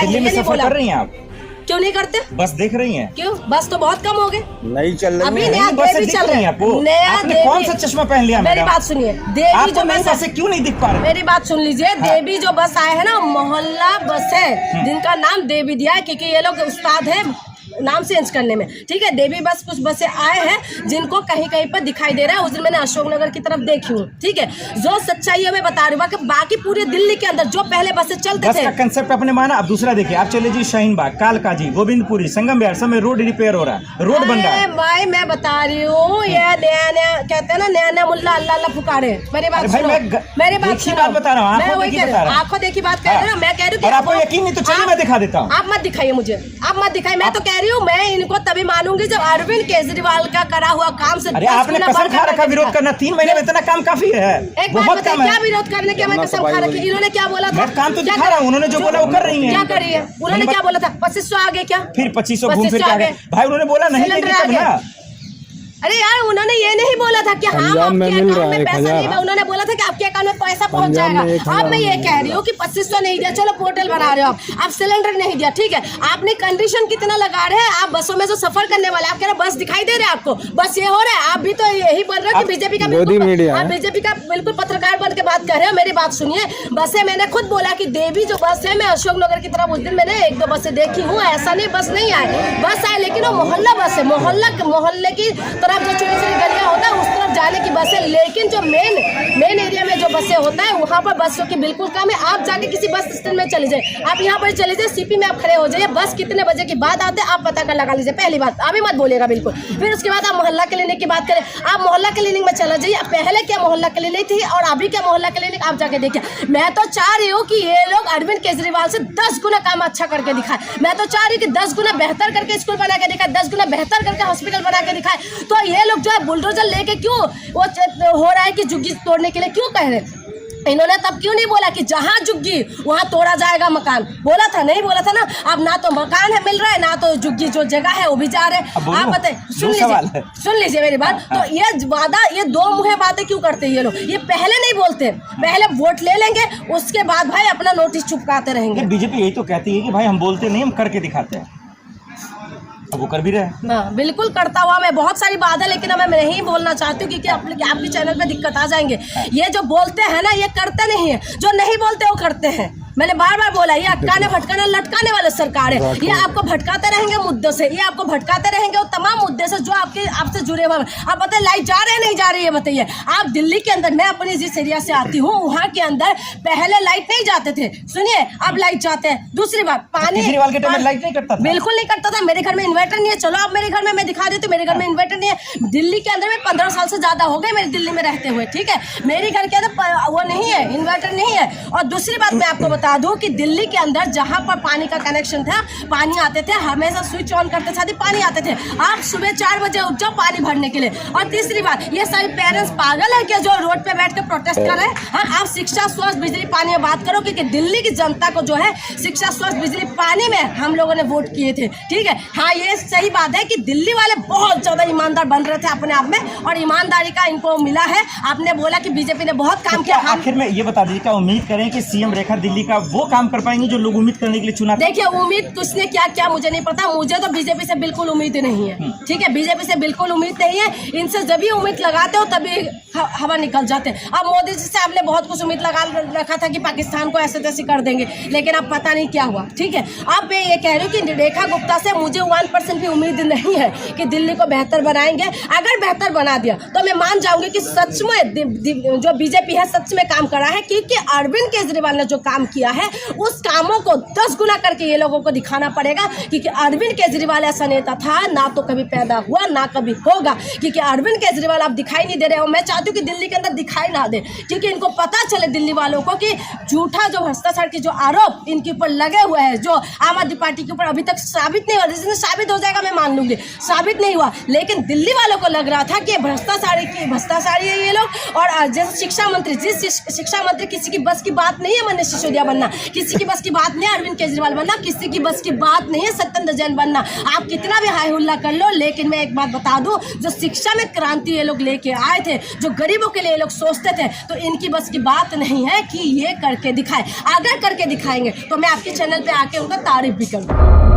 है, दिल्ली में ये नहीं सफर बोला। कर रही हैं आप? क्यों नहीं करते? बस देख रही हैं? क्यों? बस तो बहुत कम हो गए। नहीं चल रही अभी है। नया बसें देवी दिख चल रही रही हैं आपको? नया आपने देवी। कौन सा चश्मा पहन लिया मेरी मैडम? बात सुनिए, देवी आपको जो नई बस है, बसें क्यों नहीं दिख पा रही? मेरी बात सुन लीजिए, देवी जो बस आए हैं ना, मोहल्ला बस है, जिनका नाम देवी दिया है क्योंकि ये लोग उस्ताद है नाम चेंज करने में, ठीक है। देवी बस कुछ बसें आए हैं जिनको कहीं कहीं पर दिखाई दे रहा है। उस दिन मैंने अशोकनगर की तरफ देखी हूँ, ठीक है। जो सच्चाई है मैं बता रही हूँ, बाकी पूरे दिल्ली के अंदर जो पहले बसें चलते बस थे, का कंसेप्ट अपने माना। अब दूसरा देखिए, आप चले जी शाहीन बाग, कालका जी, गोविंदपुरी, संगम विहार, सब में रोड रिपेयर हो रहा है, रोड बन रहा है। भाई मैं बता रही हूँ, ये नया नया कहते हैं ना, नया नया मुल्ला अल्लाह अल्लाह पुकारे। मेरी बात सुनो, मेरी बात देखी बात बता रहा हूँ, मैं वही कह रही हूँ, आंखों देखी बात कह रही हूँ। मैं कह रही हूँ आपको यकीन नहीं तो चलिए मैं दिखा देता हूँ। आप मत दिखाइए मुझे, आप मत दिखाइए। मैं तो कह रही हूँ, मैं इनको तभी मानूंगी जब अरविंद केजरीवाल का करा हुआ काम से। अरे आपने कसम खा रखा विरोध करना, 3 महीने में इतना काम काफी है। एक बात बताइए, क्या विरोध करने के मैं कसम खा रखी? इन्होंने क्या बोला था? मैं काम तो दिखा रहा हूँ, उन्होंने जो बोला वो कर रही है। क्या कर रही है? उन्होंने क्या बोला था? 2500 आ गए क्या? फिर 2500 घूम फिर के आ गए। भाई उन्होंने बोला नहीं देंगे तब ना। अरे यार, उन्होंने ये नहीं बोला था कि हाँ आपके अकाउंट में पैसा नहीं है, उन्होंने बोला था कि आपके अकाउंट में पैसा पहुंच जाएगा। अब मैं ये कह रही हूँ कि 2500 नहीं दिया, चलो पोर्टल बना रहे हो आप सिलेंडर नहीं दिया, ठीक है। आपने कंडीशन कितना लगा रहे हैं? आप बसों में जो सफर करने वाले, आप कह रहे बस दिखाई दे रहे हैं आपको, बस ये हो रहा है। आप भी तो यही बोल रहे हो कि बीजेपी का बीजेपी का बिल्कुल पत्रकार बन के बात कर रहे हो। मेरी बात सुनिए, बसें मैंने खुद बोला कि देवी जो बस है, मैं अशोकनगर की तरफ उस दिन मैंने 1-2 बसें देखी हूँ। ऐसा नहीं बस नहीं आए, बस आए, लेकिन वो मोहल्ला बस है, मोहल्ले की तरफ जो छोटी छोटी गलियां होता है उस तरफ जाने की बस है। लेकिन जो मेन एरिया में जो बसें होता है वहाँ पर बसों की बिल्कुल कम है। आप जाके किसी बस स्टैंड में चले जाए, आप यहाँ पर चले जाए, सीपी में आप खड़े हो जाइए, बस कितने बजे के बाद आते हैं आप पता कर लगा लीजिए। पहली बात अभी मत बोलेगा बिल्कुल। फिर उसके बाद आप मोहल्ला क्लिनिक की बात करें, आप मोहल्ला क्लिनिक में चला जाइए। पहले क्या मोहल्ला क्लिनिक थी और अभी क्या मोहल्ला क्लिनिक, आप जाके देखिए। मैं तो चाह रही हूँ कि ये लोग अरविंद केजरीवाल से 10 गुना काम अच्छा करके दिखाए। मैं तो चाह रही हूँ कि 10 गुना बेहतर करके स्कूल बना के दिखाए, 10 गुना बेहतर करके हॉस्पिटल बना के दिखाए। तो ये लोग जो है बुलडोजर लेके क्यों वो हो रहा है कि झुग्गी तोड़ने के लिए क्यों कह रहे? इन्होंने तब क्यों नहीं बोला कि जहाँ झुग्गी वहाँ तोड़ा जाएगा मकान? बोला था, नहीं बोला था ना। अब ना तो मकान है मिल रहा है, ना तो झुग्गी जो जगह है वो भी जा रहे हैं। आप बताइए, सुन लीजिए मेरी बात। तो ये वादा, ये 2 मुहे बातें क्यों करते हैं ये लोग? ये पहले नहीं बोलते, पहले वोट ले लेंगे, उसके बाद भाई अपना नोटिस चुपकाते रहेंगे। बीजेपी यही तो कहती है कि भाई हम बोलते नहीं, हम करके दिखाते हैं। अब वो कर भी रहे हैं। हाँ बिल्कुल करता हुआ। मैं बहुत सारी बात है, लेकिन अब मैं नहीं बोलना चाहती हूँ क्योंकि आपके चैनल पे दिक्कत आ जाएंगे। ये जो बोलते हैं ना, ये करते नहीं है, जो नहीं बोलते वो करते हैं। मैंने बार बार बोला, ये अटकाने भटकाने लटकाने वाले सरकार है। ये आपको भटकाते रहेंगे मुद्दों से, ये आपको भटकाते रहेंगे वो तमाम मुद्दे से जो आपसे जुड़े हुए। आप बताइए लाइट जा रहे हैं नहीं जा रही है? बताइए आप दिल्ली के अंदर, मैं अपनी जिस एरिया से आती हूँ वहाँ के अंदर पहले लाइट नहीं जाते थे, सुनिए अब लाइट जाते हैं। दूसरी बात, पानी केजरीवाल के टाइम में लाइट नहीं करता था? बिल्कुल नहीं करता था। मेरे घर में इन्वर्टर नहीं है। चलो आप मेरे घर में, मैं दिखा देती हूँ, मेरे घर में इन्वर्टर नहीं है। दिल्ली के अंदर में 15 साल से ज्यादा हो गए मेरे दिल्ली में रहते हुए, ठीक है। मेरे घर के अंदर वो नहीं है, इन्वर्टर नहीं है। और दूसरी बात मैं आपको बता दूं कि दिल्ली के अंदर जहां पर पानी का कनेक्शन था, पानी आते थे, हमेशा स्विच ऑन करते साथ ही पानी आते थे। आप सुबह 4 बजे उठ जाओ पानी भरने के लिए। और तीसरी बात, ये सारे पेरेंट्स पागल है क्या जो रोड पे बैठ के प्रोटेस्ट कर रहे हैं? हाँ, आप शिक्षा, स्वास्थ्य, बिजली, पानी में बात करो क्योंकि दिल्ली की जनता को जो है शिक्षा, स्वास्थ्य, बिजली, पानी में हम लोगों ने वोट किए थे, ठीक है। हाँ, ये सही बात है कि दिल्ली वाले बहुत ज्यादा ईमानदार बन रहे थे अपने आप में, और ईमानदारी का इनको मिला है। आपने बोला कि बीजेपी ने बहुत काम किया। आखिर में ये बता दीजिए, क्या उम्मीद करें कि सीएम रेखा दिल्ली का वो काम कर पाएंगे जो लोग उम्मीद करने के लिए चुना? देखिए, उम्मीद किसने क्या क्या मुझे नहीं पता। मुझे तो बीजेपी से बिल्कुल उम्मीद नहीं है, ठीक है। बीजेपी से बिल्कुल उम्मीद नहीं है। इनसे जब भी उम्मीद लगाते हो तभी हवा निकल जाते हैं। अब मोदी जी से आपने बहुत कुछ उम्मीद लगा रखा था कि पाकिस्तान को ऐसे तैसे कर देंगे, लेकिन अब पता नहीं क्या हुआ, ठीक है। अब मैं ये कह रही हूँ कि रेखा गुप्ता से मुझे 1% भी उम्मीद नहीं है कि दिल्ली को बेहतर बनाएंगे। अगर बेहतर बना दिया तो मैं मान जाऊंगी कि सच में जो बीजेपी है सच में काम करा है, क्योंकि अरविंद केजरीवाल ने जो काम किया है उस कामों को 10 गुना करके ये लोगों को दिखाना पड़ेगा। क्योंकि अरविंद केजरीवाल ऐसा नेता था, ना तो कभी पैदा हुआ ना कभी होगा। क्योंकि अरविंद केजरीवाल आप दिखाई नहीं दे रहे हो। मैं चाहती हूँ कि दिल्ली के अंदर दिखाई ना दे, क्योंकि इनको पता चले दिल्ली वालों को कि झूठा जो भ्रष्टाचार के जो आरोप इनके ऊपर लगे हुए हैं, जो आम आदमी पार्टी के ऊपर अभी तक साबित नहीं हुआ। जिसने साबित हो जाएगा मैं मान लूंगी, साबित नहीं हुआ, लेकिन दिल्ली वालों को लग रहा था कि भ्रष्टाचारी है ये लोग। और जैसे शिक्षा मंत्री, जिस शिक्षा मंत्री किसी की बस की बात नहीं है मनीष सिसोदिया बनना, किसी की बस की बात नहीं अरविंद केजरीवाल बनना, किसी की बस की बात नहीं है सत्येंद्र जैन बनना। आप कितना भी हाई हुल्ला कर लो, लेकिन मैं एक बात बता दूं, जो शिक्षा में क्रांति ये लोग लेके आए थे, जो गरीबों के लिए ये लोग सोचते थे, तो इनकी बस की बात नहीं है कि ये करके दिखाए। अगर करके दिखाएंगे तो मैं आपके चैनल पे आके उनका तारीफ भी करूँ।